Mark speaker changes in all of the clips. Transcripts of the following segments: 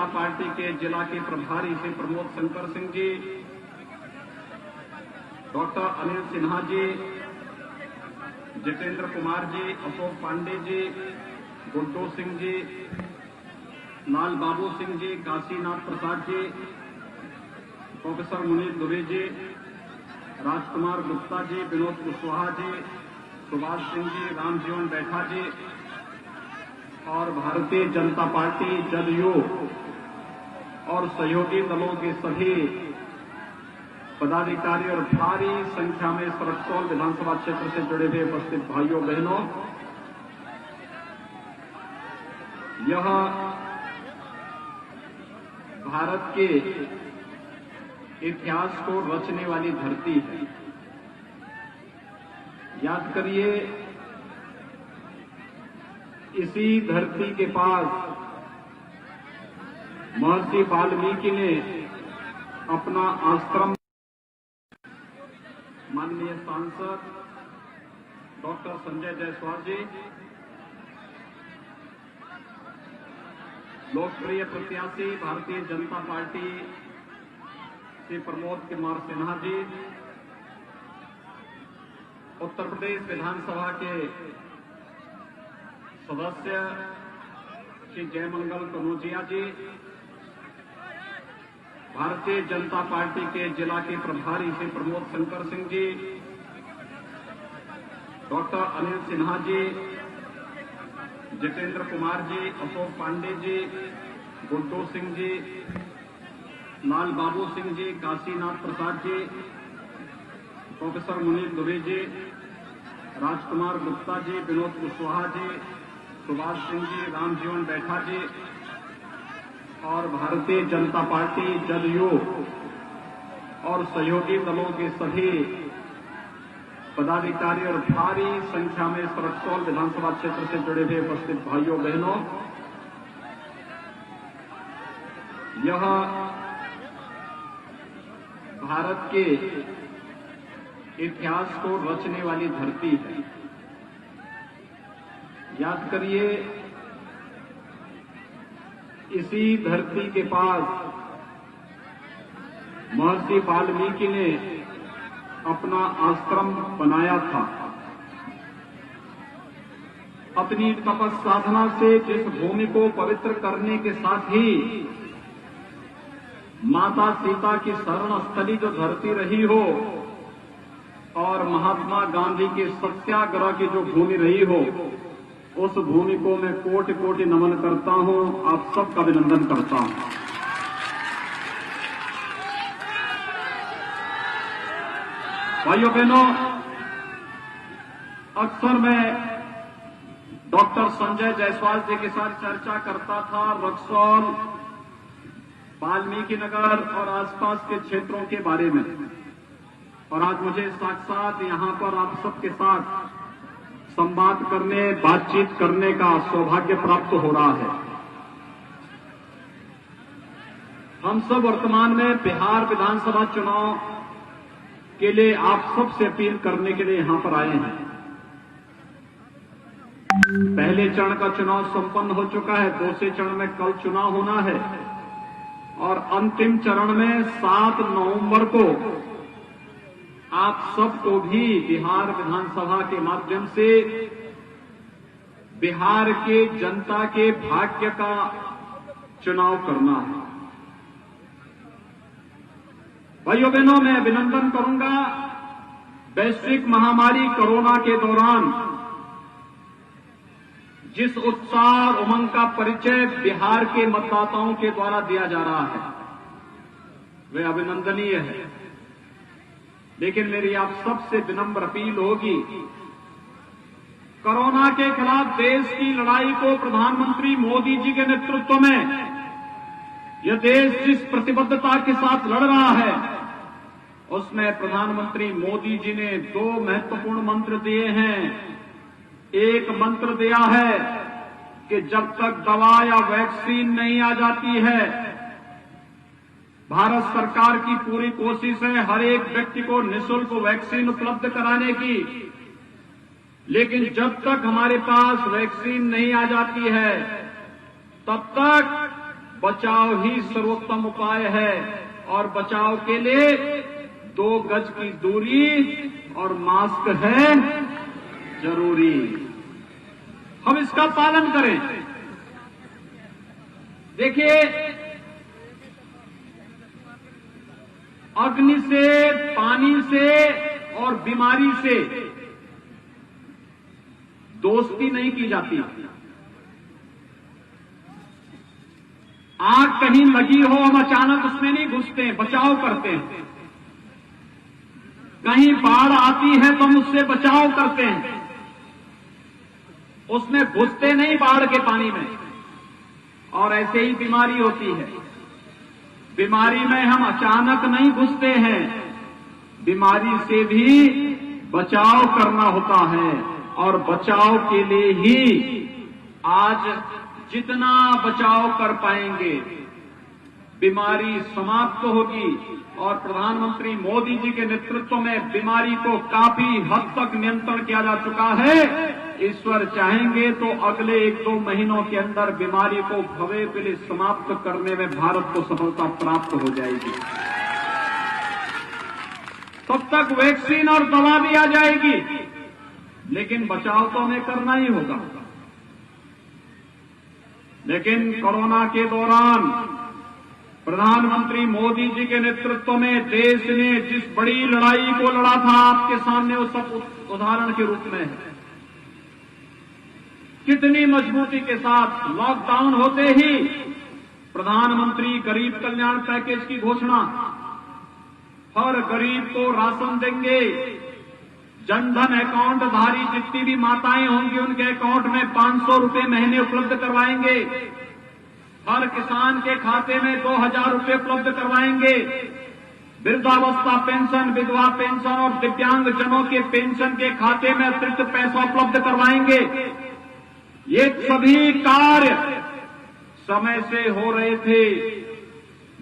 Speaker 1: जनता party के जिला के प्रभारी श्री प्रमोद शंकर सिंह जी, डॉक्टर अनिल सिन्हा जी, जितेंद्र कुमार जी, अशोक पांडे जी, गुड्डू सिंह जी, लाल बाबू सिंह जी, काशीनाथ प्रसाद जी, प्रोफेसर मुनीर दुबे जी, राजकुमार गुप्ता जी, विनोद कुशवाहा जी, सुभाष सिंह जी, रामजीवन बैठा जी और भारतीय जनता पार्टी, जदयू और सहयोगी दलों के सभी पदाधिकारी और भारी संख्या में इस रक्सौल विधानसभा क्षेत्र से जुड़े हुए उपस्थित भाइयों बहनों, यह भारत के इतिहास को रचने वाली धरती है। याद करिए, इसी धरती के पास महर्षि वाल्मीकि ने अपना आश्रम, माननीय सांसद डॉक्टर संजय जायसवाल जी, लोकप्रिय प्रत्याशी भारतीय जनता पार्टी श्री प्रमोद कुमार सिन्हा जी, उत्तर प्रदेश विधानसभा के सदस्य श्री जयमंगल कनौजिया जी, भारतीय जनता पार्टी के जिला के प्रभारी श्री प्रमोद शंकर सिंह जी, डॉक्टर अनिल सिन्हा जी, जितेंद्र कुमार जी, अशोक पांडे जी, गुड्डू सिंह जी, लाल बाबू सिंह जी, काशीनाथ प्रसाद जी, प्रोफेसर मुनीर दुबे जी, राजकुमार गुप्ता जी, विनोद कुशवाहा जी, सुभाष सिंह जी, रामजीवन बैठा जी और भारतीय जनता पार्टी, जदयू और सहयोगी दलों के सभी पदाधिकारी और भारी संख्या में इस रक्सौल विधानसभा क्षेत्र से जुड़े हुए उपस्थित भाइयों बहनों, यह भारत के इतिहास को रचने वाली धरती है। याद करिए, इसी धरती के पास महर्षि वाल्मीकि ने अपना आश्रम बनाया था। अपनी तपस साधना से जिस भूमि को पवित्र करने के साथ ही माता सीता की शरण स्थली जो धरती रही हो और महात्मा गांधी के सत्याग्रह की जो भूमि रही हो, उस भूमि को मैं कोटि कोटि नमन करता हूं, आप सबका अभिनंदन करता हूं। भाइयों बहनों, अक्सर मैं डॉक्टर संजय जायसवाल जी के साथ चर्चा करता था रक्सौल, वाल्मीकि नगर और आसपास के क्षेत्रों के बारे में, और आज मुझे साक्षात यहां पर आप सबके साथ संवाद करने, बातचीत करने का सौभाग्य प्राप्त हो रहा है। हम सब वर्तमान में बिहार विधानसभा चुनाव के लिए आप सबसे अपील करने के लिए यहां पर आए हैं। पहले चरण का चुनाव संपन्न हो चुका है, दूसरे चरण में कल चुनाव होना है और अंतिम चरण में 7 नवंबर को आप सबको भी बिहार विधानसभा के माध्यम से बिहार के जनता के भाग्य का चुनाव करना है। भाइयों बहनों, मैं अभिनंदन करूंगा, वैश्विक महामारी कोरोना के दौरान जिस उत्साह और उमंग का परिचय बिहार के मतदाताओं के द्वारा दिया जा रहा है, वे अभिनंदनीय है। लेकिन मेरी आप सबसे विनम्र अपील होगी, कोरोना के खिलाफ देश की लड़ाई को प्रधानमंत्री मोदी जी के नेतृत्व में यह देश जिस प्रतिबद्धता के साथ लड़ रहा है, उसमें प्रधानमंत्री मोदी जी ने 2 महत्वपूर्ण मंत्र दिए हैं। एक मंत्र दिया है कि जब तक दवा या वैक्सीन नहीं आ जाती है, भारत सरकार की पूरी कोशिश है हर एक व्यक्ति को निःशुल्क वैक्सीन उपलब्ध कराने की, लेकिन जब तक हमारे पास वैक्सीन नहीं आ जाती है, तब तक बचाव ही सर्वोत्तम उपाय है और बचाव के लिए 2 गज की दूरी और मास्क है जरूरी। हम इसका पालन करें। देखिए, अग्नि से, पानी से और बीमारी से दोस्ती नहीं की जाती। आग कहीं लगी हो, हम अचानक उसमें नहीं घुसते, बचाव करते हैं। कहीं बाढ़ आती है तो हम उससे बचाव करते हैं, उसमें घुसते नहीं बाढ़ के पानी में। और ऐसे ही बीमारी होती है, बीमारी में हम अचानक नहीं घुसते हैं, बीमारी से भी बचाव करना होता है। और बचाव के लिए ही आज जितना बचाव कर पाएंगे बीमारी समाप्त होगी। और प्रधानमंत्री मोदी जी के नेतृत्व में बीमारी को काफी हद तक नियंत्रण किया जा चुका है। ईश्वर चाहेंगे तो अगले 1-2 महीनों के अंदर बीमारी को भवे के लिए समाप्त करने में भारत को सफलता प्राप्त हो जाएगी। तब तक वैक्सीन और दवा भी आ जाएगी, लेकिन बचाव तो हमें करना ही होगा। लेकिन कोरोना के दौरान प्रधानमंत्री मोदी जी के नेतृत्व में देश ने जिस बड़ी लड़ाई को लड़ा था, आपके सामने वो सब उदाहरण के रूप में है। कितनी मजबूती के साथ लॉकडाउन होते ही प्रधानमंत्री गरीब कल्याण पैकेज की घोषणा, हर गरीब को राशन देंगे, जनधन अकाउंट धारी जितनी भी माताएं होंगी उनके अकाउंट में 500 रुपए महीने उपलब्ध करवाएंगे, हर किसान के खाते में 2000 रुपए उपलब्ध करवाएंगे, वृद्धावस्था पेंशन, विधवा पेंशन और दिव्यांगजनों के पेंशन के खाते में अतिरिक्त पैसा उपलब्ध करवाएंगे। ये सभी कार्य समय से हो रहे थे,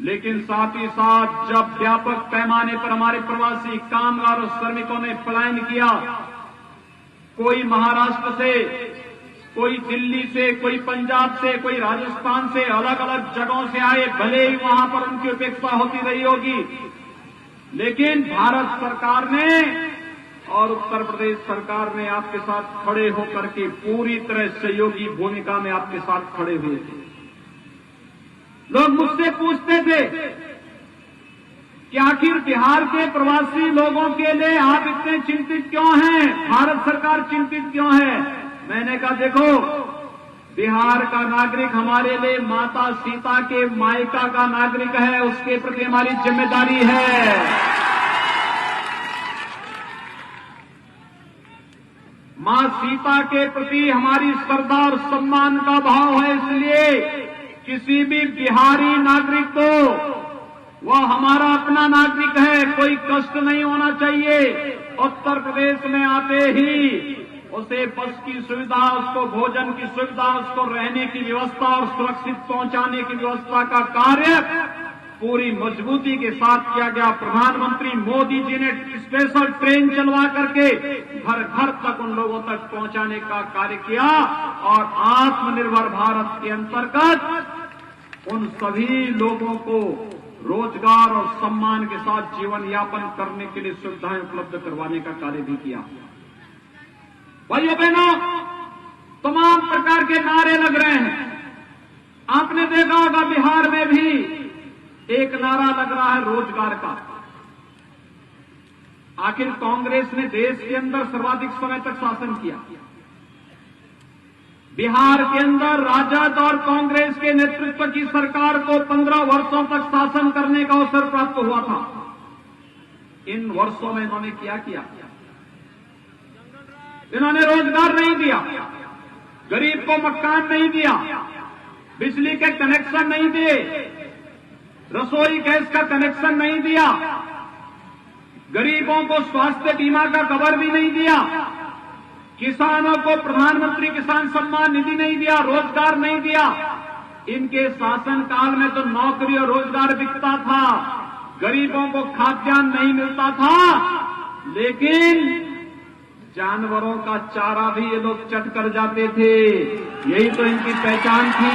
Speaker 1: लेकिन साथ ही साथ जब व्यापक पैमाने पर हमारे प्रवासी कामगार और श्रमिकों ने पलायन किया, कोई महाराष्ट्र से, कोई दिल्ली से, कोई पंजाब से, कोई राजस्थान से, अलग अलग जगहों से आए, भले ही वहां पर उनकी उपेक्षा होती रही होगी, लेकिन भारत सरकार ने और उत्तर प्रदेश सरकार ने आपके साथ खड़े होकर के पूरी तरह सहयोगी भूमिका में आपके साथ खड़े हुए थे। लोग मुझसे पूछते थे कि आखिर बिहार के प्रवासी लोगों के लिए आप इतने चिंतित क्यों हैं, भारत सरकार चिंतित क्यों है? मैंने कहा, देखो, बिहार का नागरिक हमारे लिए माता सीता के मायका का नागरिक है, उसके प्रति हमारी जिम्मेदारी है। मां सीता के प्रति हमारी श्रद्धा और सम्मान का भाव है, इसलिए किसी भी बिहारी नागरिक को वह हमारा अपना नागरिक है, कोई कष्ट नहीं होना चाहिए। उत्तर प्रदेश में आते ही उसे बस की सुविधा, उसको भोजन की सुविधा, उसको रहने की व्यवस्था और सुरक्षित पहुंचाने की व्यवस्था का कार्य पूरी मजबूती के साथ किया गया। प्रधानमंत्री मोदी जी ने स्पेशल ट्रेन चलवा करके घर घर तक उन लोगों तक पहुंचाने का कार्य किया और आत्मनिर्भर भारत के अंतर्गत उन सभी लोगों को रोजगार और सम्मान के साथ जीवन यापन करने के लिए सुविधाएं उपलब्ध करवाने का कार्य भी किया। भाइयों बहनों, तमाम प्रकार के नारे लग रहे हैं। आपने देखा होगा बिहार में भी एक नारा लग रहा है रोजगार का। आखिर कांग्रेस ने देश के अंदर सर्वाधिक समय तक शासन किया। बिहार के अंदर राजद और कांग्रेस के नेतृत्व की सरकार को 15 वर्षों तक शासन करने का अवसर प्राप्त हुआ था। इन वर्षों में इन्होंने क्या किया? इन्होंने रोजगार नहीं दिया, गरीब को मकान नहीं दिया, बिजली के कनेक्शन नहीं दिए, रसोई गैस का कनेक्शन नहीं दिया, गरीबों को स्वास्थ्य बीमा का कवर भी नहीं दिया, किसानों को प्रधानमंत्री किसान सम्मान निधि नहीं दिया, रोजगार नहीं दिया। इनके शासनकाल में तो नौकरी और रोजगार बिकता था, गरीबों को खाद्यान्न नहीं मिलता था, लेकिन जानवरों का चारा भी ये लोग चट कर जाते थे। यही तो इनकी पहचान थी।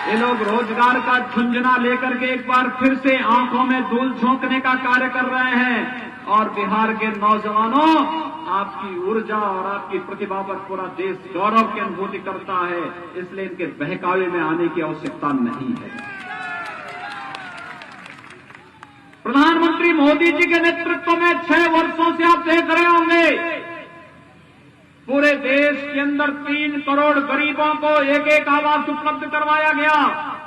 Speaker 1: ये लोग रोजगार का झुंझुना लेकर के एक बार फिर से आंखों में धूल झोंकने का कार्य कर रहे हैं। और बिहार के नौजवानों, आपकी ऊर्जा और आपकी प्रतिभा पर पूरा देश गौरव की अनुभूति करता है, इसलिए इनके बहकावे में आने की आवश्यकता नहीं है। प्रधानमंत्री मोदी जी के नेतृत्व में 6 वर्षों से आप देख रहे होंगे, पूरे देश के अंदर 3 करोड़ गरीबों को एक आवास उपलब्ध करवाया गया।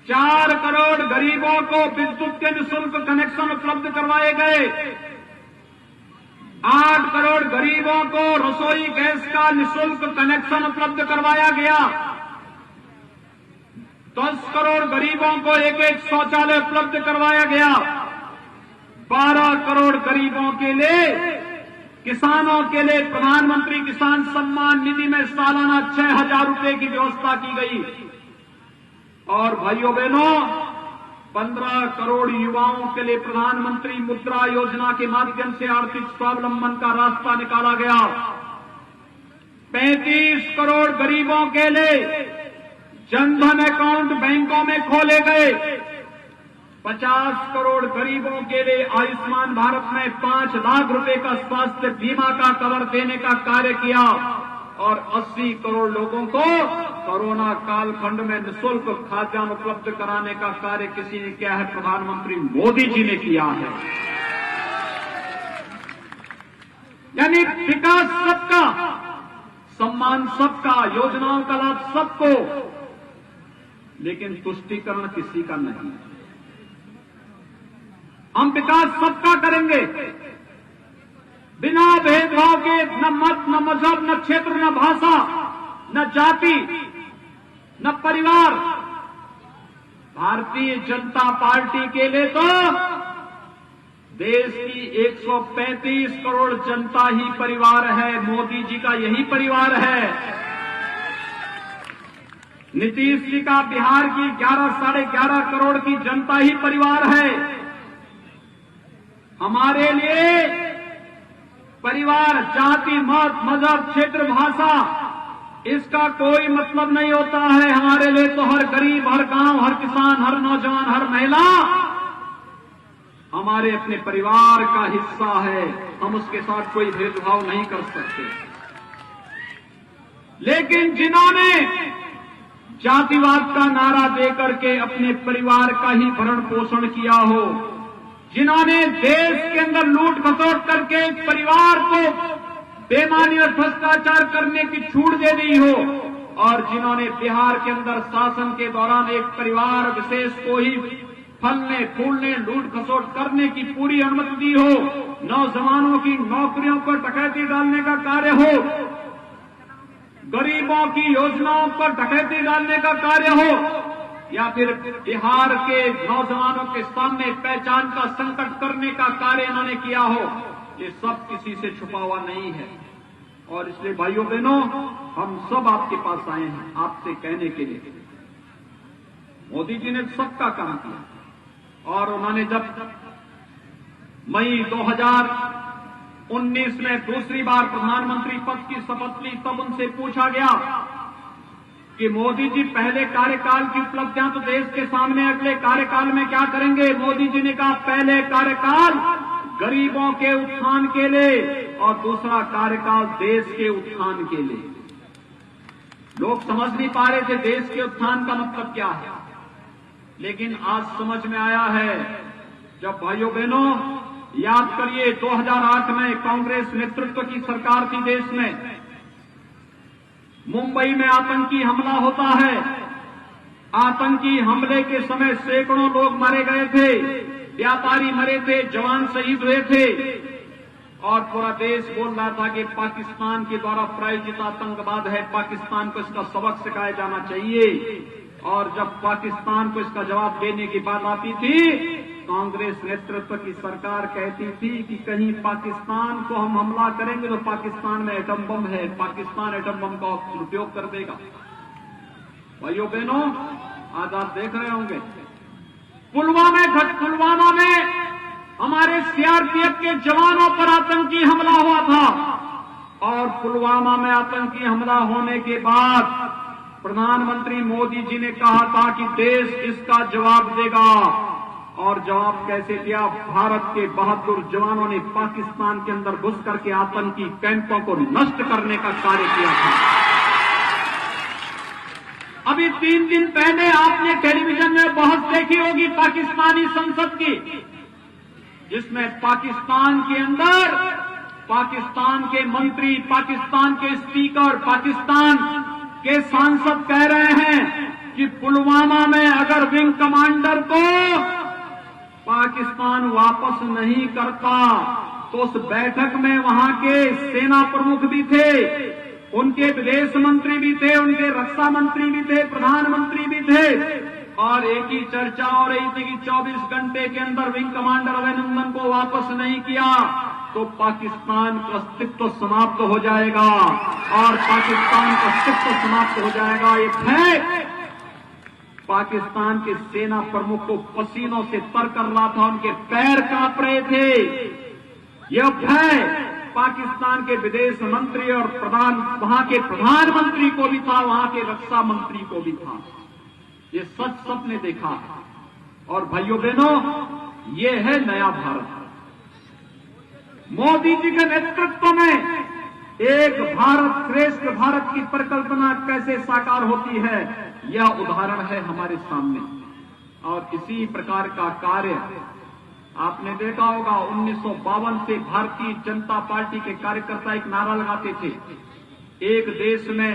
Speaker 1: 4 करोड़ गरीबों को विद्युत के निःशुल्क कनेक्शन उपलब्ध करवाए गए। 8 करोड़ गरीबों को रसोई गैस का निःशुल्क कनेक्शन उपलब्ध करवाया गया। 10 करोड़ गरीबों को एक शौचालय उपलब्ध करवाया गया। 12 करोड़ गरीबों के लिए, किसानों के लिए प्रधानमंत्री किसान सम्मान निधि में सालाना 6,000 रुपए की व्यवस्था की गई। और भाइयों बहनों, 15 करोड़ युवाओं के लिए प्रधानमंत्री मुद्रा योजना के माध्यम से आर्थिक स्वावलंबन का रास्ता निकाला गया। 35 करोड़ गरीबों के लिए जनधन अकाउंट बैंकों में खोले गए। 50 करोड़ गरीबों के लिए आयुष्मान भारत में 5 लाख रुपए का स्वास्थ्य बीमा का कवर देने का कार्य किया। और 80 करोड़ लोगों को कोरोना कालखंड में निःशुल्क खाद्यान्न उपलब्ध कराने का कार्य किसी ने किया है? प्रधानमंत्री मोदी जी ने किया है। यानी विकास सबका, सम्मान सबका, योजनाओं का लाभ सबको, लेकिन तुष्टीकरण किसी का नहीं। हम विकास सबका करेंगे, बिना भेदभाव के, न मत, न मजहब, न क्षेत्र, न भाषा, न जाति, न परिवार। भारतीय जनता पार्टी के लिए तो देश की 135 करोड़ जनता ही परिवार है। मोदी जी का यही परिवार है। नीतीश जी का बिहार की 11 साढ़े 11 करोड़ की जनता ही परिवार है। हमारे लिए परिवार, जाति, मत, मजहब, क्षेत्र, भाषा, इसका कोई मतलब नहीं होता है। हमारे लिए तो हर गरीब, हर गांव, हर किसान, हर नौजवान, हर महिला हमारे अपने परिवार का हिस्सा है। हम उसके साथ कोई भेदभाव नहीं कर सकते। लेकिन जिन्होंने जातिवाद का नारा देकर के अपने परिवार का ही भरण पोषण किया हो, जिन्होंने देश के अंदर लूट खसोट करके परिवार को बेईमानी और भ्रष्टाचार करने की छूट दे दी हो, और जिन्होंने बिहार के अंदर शासन के दौरान एक परिवार विशेष को ही फलने फूलने, लूट खसोट करने की पूरी अनुमति दी हो, नौजवानों की नौकरियों पर डकैती डालने का कार्य हो, गरीबों की योजनाओं पर डकैती डालने का कार्य हो, या फिर बिहार के नौजवानों के सामने पहचान का संकट करने का कार्य इन्होंने किया हो, ये सब किसी से छुपा हुआ नहीं है। और इसलिए भाइयों बहनों, हम सब आपके पास आए हैं आपसे कहने के लिए, मोदी जी ने सबका काम किया। और उन्होंने जब मई 2019 में दूसरी बार प्रधानमंत्री पद की शपथ ली, तब उनसे पूछा गया कि मोदी जी पहले कार्यकाल की उपलब्धियां तो देश के सामने, अगले कार्यकाल में क्या करेंगे? मोदी जी ने कहा, पहले कार्यकाल गरीबों के उत्थान के लिए और दूसरा कार्यकाल देश के उत्थान के लिए। लोग समझ नहीं पा रहे थे देश के उत्थान का मतलब क्या है, लेकिन आज समझ में आया है। जब भाइयों बहनों याद करिए, 2008 में कांग्रेस नेतृत्व की सरकार थी देश में, मुंबई में आतंकी हमला होता है। आतंकी हमले के समय सैकड़ों लोग मारे गए थे, व्यापारी मरे थे, जवान शहीद हुए थे, और पूरा देश बोल रहा था कि पाकिस्तान के द्वारा प्रायोजित आतंकवाद है, पाकिस्तान को इसका सबक सिखाया जाना चाहिए। और जब पाकिस्तान को इसका जवाब देने की बात आती थी, कांग्रेस नेतृत्व की सरकार कहती थी कि कहीं पाकिस्तान को हम हमला करेंगे तो पाकिस्तान में एटम बम है, पाकिस्तान एटम बम का उपयोग कर देगा। भाइयों बहनों, आज आप देख रहे होंगे पुलवामा में हमारे सीआरपीएफ के जवानों पर आतंकी हमला हुआ था, और पुलवामा में आतंकी हमला होने के बाद प्रधानमंत्री मोदी जी ने कहा था कि देश इसका जवाब देगा, और जवाब कैसे दिया? भारत के बहादुर जवानों ने पाकिस्तान के अंदर घुस करके आतंकी कैंपों को नष्ट करने का कार्य किया था। अभी 3 दिन पहले आपने टेलीविजन में बहस देखी होगी पाकिस्तानी संसद की, जिसमें पाकिस्तान के अंदर पाकिस्तान के मंत्री, पाकिस्तान के स्पीकर, पाकिस्तान के सांसद कह रहे हैं कि पुलवामा में अगर विंग कमांडर को पाकिस्तान वापस नहीं करता तो उस बैठक में वहां के सेना प्रमुख भी थे, उनके विदेश मंत्री भी थे, उनके रक्षा मंत्री भी थे, प्रधानमंत्री भी थे, और एक ही चर्चा हो रही थी कि 24 घंटे के अंदर विंग कमांडर अभिनंदन को वापस नहीं किया तो पाकिस्तान का अस्तित्व समाप्त हो जाएगा, और पाकिस्तान का अस्तित्व समाप्त हो जाएगा। ये भय पाकिस्तान के सेना प्रमुख को पसीनों से तर कर रहा था, उनके पैर कांप रहे थे। यह भय पाकिस्तान के विदेश मंत्री और वहां के प्रधानमंत्री को भी था, वहां के रक्षा मंत्री को भी था। ये सच सबने देखा। और भाइयों बहनों, ये है नया भारत। मोदी जी के नेतृत्व में एक भारत श्रेष्ठ भारत की परिकल्पना कैसे साकार होती है, यह उदाहरण है हमारे सामने। और इसी प्रकार का कार्य आपने देखा होगा, 1952 से भारतीय जनता पार्टी के कार्यकर्ता एक नारा लगाते थे, एक देश में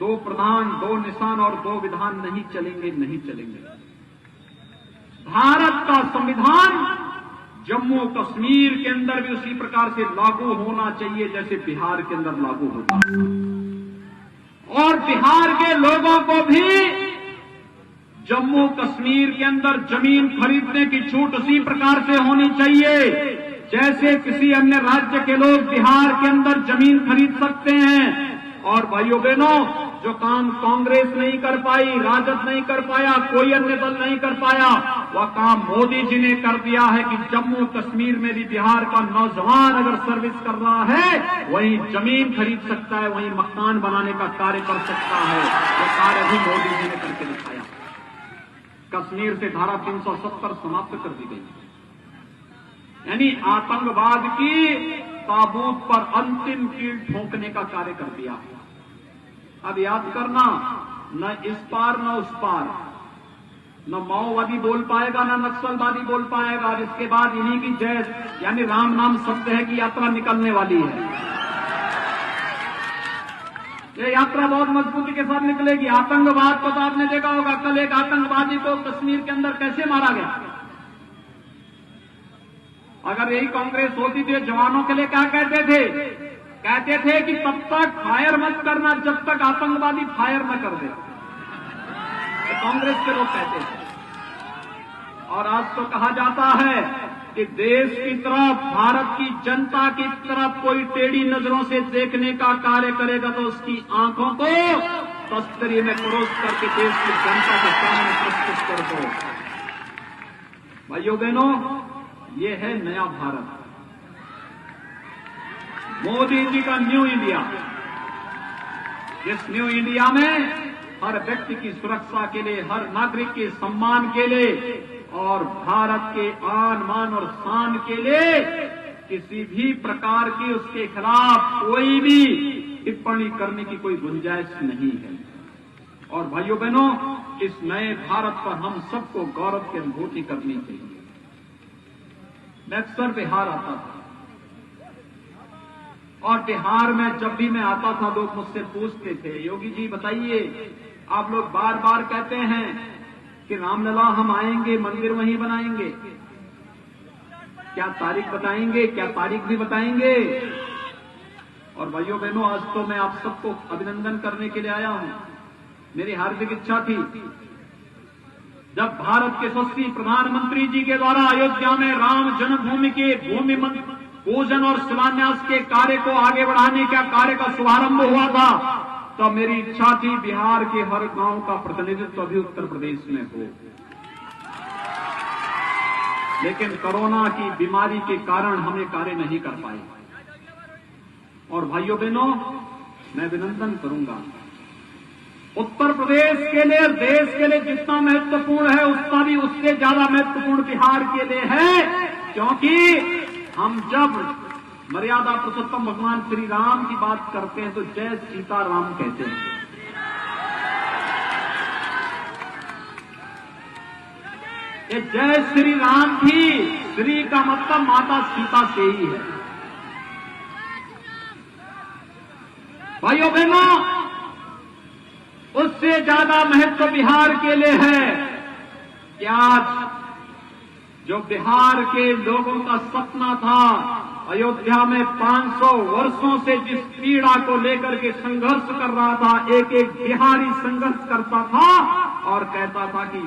Speaker 1: 2 प्रधान, 2 निशान और 2 विधान नहीं चलेंगे, नहीं चलेंगे। भारत का संविधान जम्मू कश्मीर के अंदर भी उसी प्रकार से लागू होना चाहिए जैसे बिहार के अंदर लागू होता है, और बिहार के लोगों को भी जम्मू कश्मीर के अंदर जमीन खरीदने की छूट उसी प्रकार से होनी चाहिए जैसे किसी अन्य राज्य के लोग बिहार के अंदर जमीन खरीद सकते हैं। और भाइयों बहनों, जो काम कांग्रेस नहीं कर पाई, राजद नहीं कर पाया, कोई अन्य दल नहीं कर पाया, वह काम मोदी जी ने कर दिया है कि जम्मू कश्मीर में भी बिहार का नौजवान अगर सर्विस कर रहा है, वहीं जमीन खरीद सकता है, वहीं मकान बनाने का कार्य कर सकता है। यह कार्य भी मोदी जी ने करके दिखाया। कश्मीर से धारा 370 समाप्त कर दी गई, यानी आतंकवाद की ताबूत पर अंतिम कील ठोकने का कार्य कर दिया। अब याद करना, न इस पार न उस पार, न माओवादी बोल पाएगा न नक्सलवादी बोल पाएगा। इसके बाद इन्हीं की जय यानी राम नाम शब्द है कि यात्रा निकलने वाली है। ये यात्रा बहुत मजबूती के साथ निकलेगी। आतंकवाद को तो आपने देखा होगा, कल एक आतंकवादी को कश्मीर के अंदर कैसे मारा गया। अगर यही कांग्रेस होती थी, जवानों के लिए क्या कहते थे? कहते थे कि तब तक फायर मत करना जब तक आतंकवादी फायर न कर दे। तो कांग्रेस के लोग कहते थे। और आज तो कहा जाता है कि देश की तरफ, भारत की जनता की तरफ कोई टेढ़ी नजरों से देखने का कार्य करेगा तो उसकी आंखों को तस्तरी में परोस करके देश की जनता के सामने प्रस्तुत कर दो। भाइयों बहनों, ये है नया भारत, मोदी जी का न्यू इंडिया। इस न्यू इंडिया में हर व्यक्ति की सुरक्षा के लिए, हर नागरिक के सम्मान के लिए और भारत के आन मान और शान के लिए किसी भी प्रकार की उसके खिलाफ कोई भी टिप्पणी करने की कोई गुंजाइश नहीं है। और भाइयों बहनों, इस नए भारत पर हम सबको गौरव की अनुभूति करनी चाहिए। मैं अक्सर बिहार आता था और बिहार में जब भी मैं आता था लोग मुझसे पूछते थे, योगी जी बताइए, आप लोग बार बार कहते हैं कि रामलला हम आएंगे, मंदिर वहीं बनाएंगे, क्या तारीख बताएंगे, क्या तारीख भी बताएंगे? और भाइयों बहनों, आज तो मैं आप सबको अभिनंदन करने के लिए आया हूं। मेरी हार्दिक इच्छा थी जब भारत के यशस्वी प्रधानमंत्री जी के द्वारा अयोध्या में राम जन्मभूमि के भूमि पूजन और शिलान्यास के कार्य को आगे बढ़ाने का कार्य का शुभारंभ हुआ था, तो मेरी इच्छा थी बिहार के हर गांव का प्रतिनिधित्व भी उत्तर प्रदेश में हो। लेकिन कोरोना की बीमारी के कारण हम ये कार्य नहीं कर पाए। और भाइयों बहनों, मैं अभिनंदन करूंगा उत्तर प्रदेश के लिए, देश के लिए जितना महत्वपूर्ण है उतना भी उससे ज्यादा महत्वपूर्ण बिहार के लिए है, क्योंकि हम जब मर्यादा पुरुषोत्तम भगवान श्री राम की बात करते हैं तो जय सीताराम कहते हैं। ये जय श्री राम भी, श्री का मतलब माता सीता से ही है। भाइयों बहनों, उससे ज्यादा महत्व बिहार के लिए है कि आज जो बिहार के लोगों का सपना था, अयोध्या में 500 वर्षों से जिस पीड़ा को लेकर के संघर्ष कर रहा था, एक एक बिहारी संघर्ष करता था और कहता था कि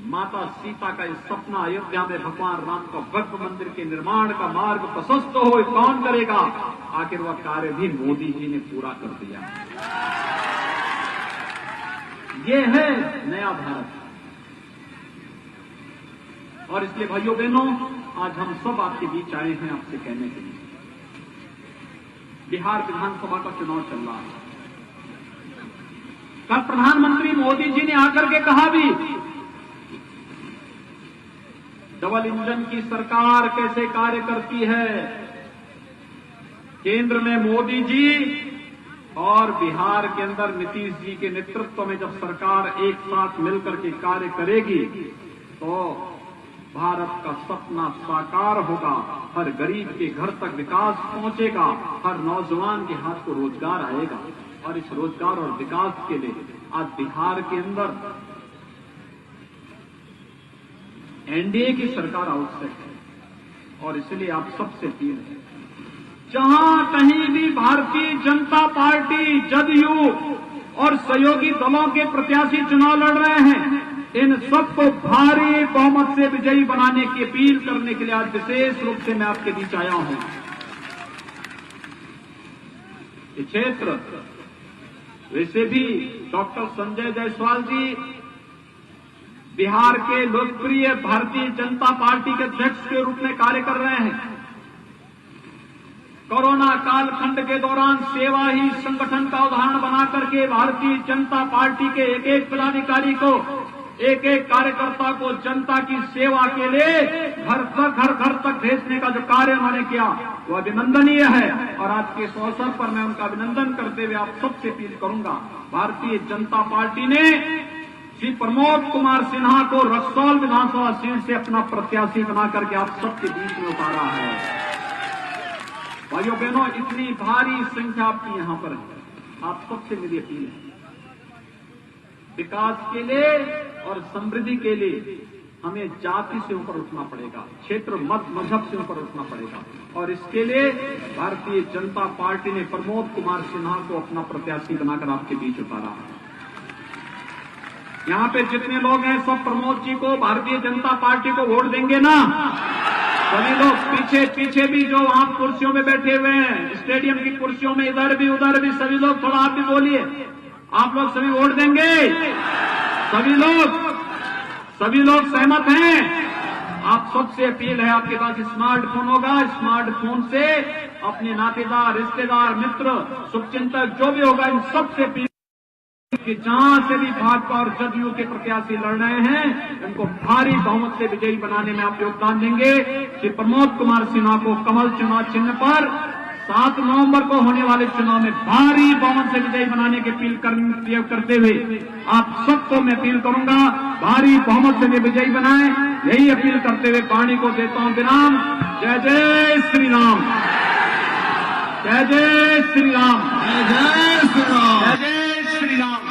Speaker 1: माता सीता का इस सपना अयोध्या में भगवान राम का भव्य मंदिर के निर्माण का मार्ग प्रशस्त हो, कौन करेगा? आखिर वह कार्य भी मोदी जी ने पूरा कर दिया। ये है नया भारत। और इसलिए भाइयों बहनों, आज हम सब आपके बीच आए हैं आपसे कहने के लिए, बिहार विधानसभा का चुनाव चल रहा है। कल प्रधानमंत्री मोदी जी ने आकर के कहा भी, डबल इंजन की सरकार कैसे कार्य करती है। केंद्र में मोदी जी और बिहार के अंदर नीतीश जी के नेतृत्व में जब सरकार एक साथ मिलकर के कार्य करेगी तो भारत का सपना साकार होगा, हर गरीब के घर तक विकास पहुंचेगा, हर नौजवान के हाथ को रोजगार आएगा। और इस रोजगार और विकास के लिए आज बिहार के अंदर एनडीए की सरकार आवश्यक है। और इसलिए आप सबसे अपील है, जहां कहीं भी भारतीय जनता पार्टी, जदयू और सहयोगी दलों के प्रत्याशी चुनाव लड़ रहे हैं, इन सबको भारी बहुमत से विजयी बनाने की अपील करने के लिए आज विशेष रूप से मैं आपके बीच आया हूं। ये क्षेत्र वैसे भी डॉक्टर संजय जायसवाल जी बिहार के लोकप्रिय भारतीय जनता पार्टी के अध्यक्ष के रूप में कार्य कर रहे हैं। कोरोना कालखंड के दौरान सेवा ही संगठन का उदाहरण बनाकर के भारतीय जनता पार्टी के एक एक पदाधिकारी को, एक एक कार्यकर्ता को जनता की सेवा के लिए घर घर तक भेजने का जो कार्य उन्होंने किया वो अभिनंदनीय है। और आज के इस अवसर पर मैं उनका अभिनंदन करते हुए आप सबसे अपील करूंगा, भारतीय जनता पार्टी ने श्री प्रमोद कुमार सिन्हा को रक्सौल विधानसभा सीट से अपना प्रत्याशी बना करके आप सबके बीच में उतारा है। भाइयों बहनों, इतनी भारी संख्या आपकी यहां पर है। आप सबसे मेरी अपील है, विकास के लिए और समृद्धि के लिए हमें जाति से ऊपर उठना पड़ेगा, क्षेत्र मत मजहब से ऊपर उठना पड़ेगा। और इसके लिए भारतीय जनता पार्टी ने प्रमोद कुमार सिन्हा को अपना प्रत्याशी बनाकर आपके बीच उतारा है। यहां पे जितने लोग हैं सब प्रमोद जी को, भारतीय जनता पार्टी को वोट देंगे ना? सभी लोग पीछे भी जो वहां कुर्सियों में बैठे हुए हैं, स्टेडियम की कुर्सियों में, इधर भी उधर भी, सभी लोग थोड़ा आप भी बोलिए, आप लोग सभी वोट देंगे? सभी लोग सहमत हैं? आप सबसे अपील है, आपके पास स्मार्टफोन होगा, स्मार्टफोन से अपने नातेदार, रिश्तेदार, मित्र, शुभचिंतक जो भी होगा, इन सबसे अपील कि जहां से भी भाजपा और जदयू के प्रत्याशी लड़ रहे हैं, इनको भारी बहुमत से विजयी बनाने में आप योगदान देंगे। श्री प्रमोद कुमार सिन्हा को कमल चुनाव चिन्ह पर 7 नवंबर को होने वाले चुनाव में भारी बहुमत से विजयी बनाने की अपील करते हुए आप सबको मैं अपील करूंगा, भारी बहुमत से विजयी बनाएं। यही अपील करते हुए वाणी को देता हूं विराम। जय जय श्री राम, जय जय श्री राम,
Speaker 2: जय जय श्री राम,
Speaker 1: जय जय श्री राम।